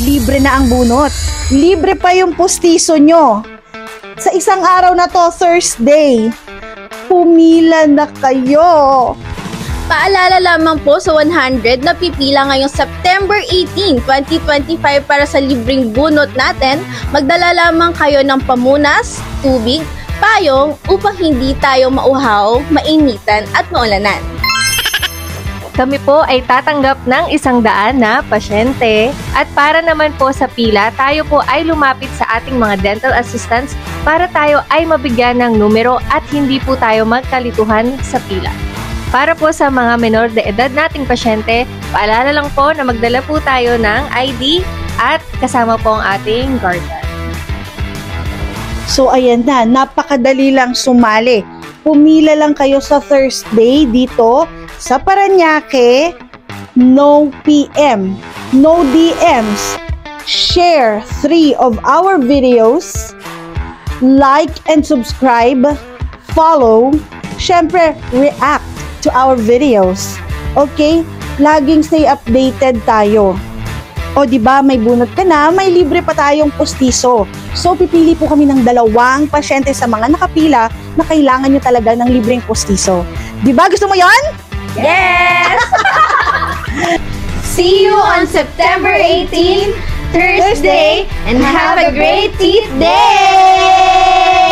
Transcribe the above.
libre na ang bunot. Libre pa yung pustiso nyo. Sa isang araw na to, Thursday, pumila na kayo. Paalala lamang po sa 100 na pipila ngayong September 18, 2025 para sa libreng bunot natin. Magdala lamang kayo ng pamunas, tubig, payong upang hindi tayo mauhaw, mainitan at maulanan. Kami po ay tatanggap ng 100 na pasyente at para naman po sa pila, tayo po ay lumapit sa ating mga dental assistants para tayo ay mabigyan ng numero at hindi po tayo magkalituhan sa pila. Para po sa mga menor de edad nating pasyente, paalala lang po na magdala po tayo ng ID at kasama po ang ating guardian. So ayan na, napakadali lang sumali. Pumila lang kayo sa Thursday dito sa Parañaque, no PM, no DMs. Share 3 of our videos, like and subscribe, follow, syempre react to our videos. Okay? Laging stay updated tayo. O diba, may bunot ka na, may libre pa tayong pustiso. So pipili po kami ng 2 pasyente sa mga nakapila na kailangan nyo talaga ng libreng pustiso. Diba, gusto mo yon? Yes! See you on September 18, Thursday, and have a great teeth day!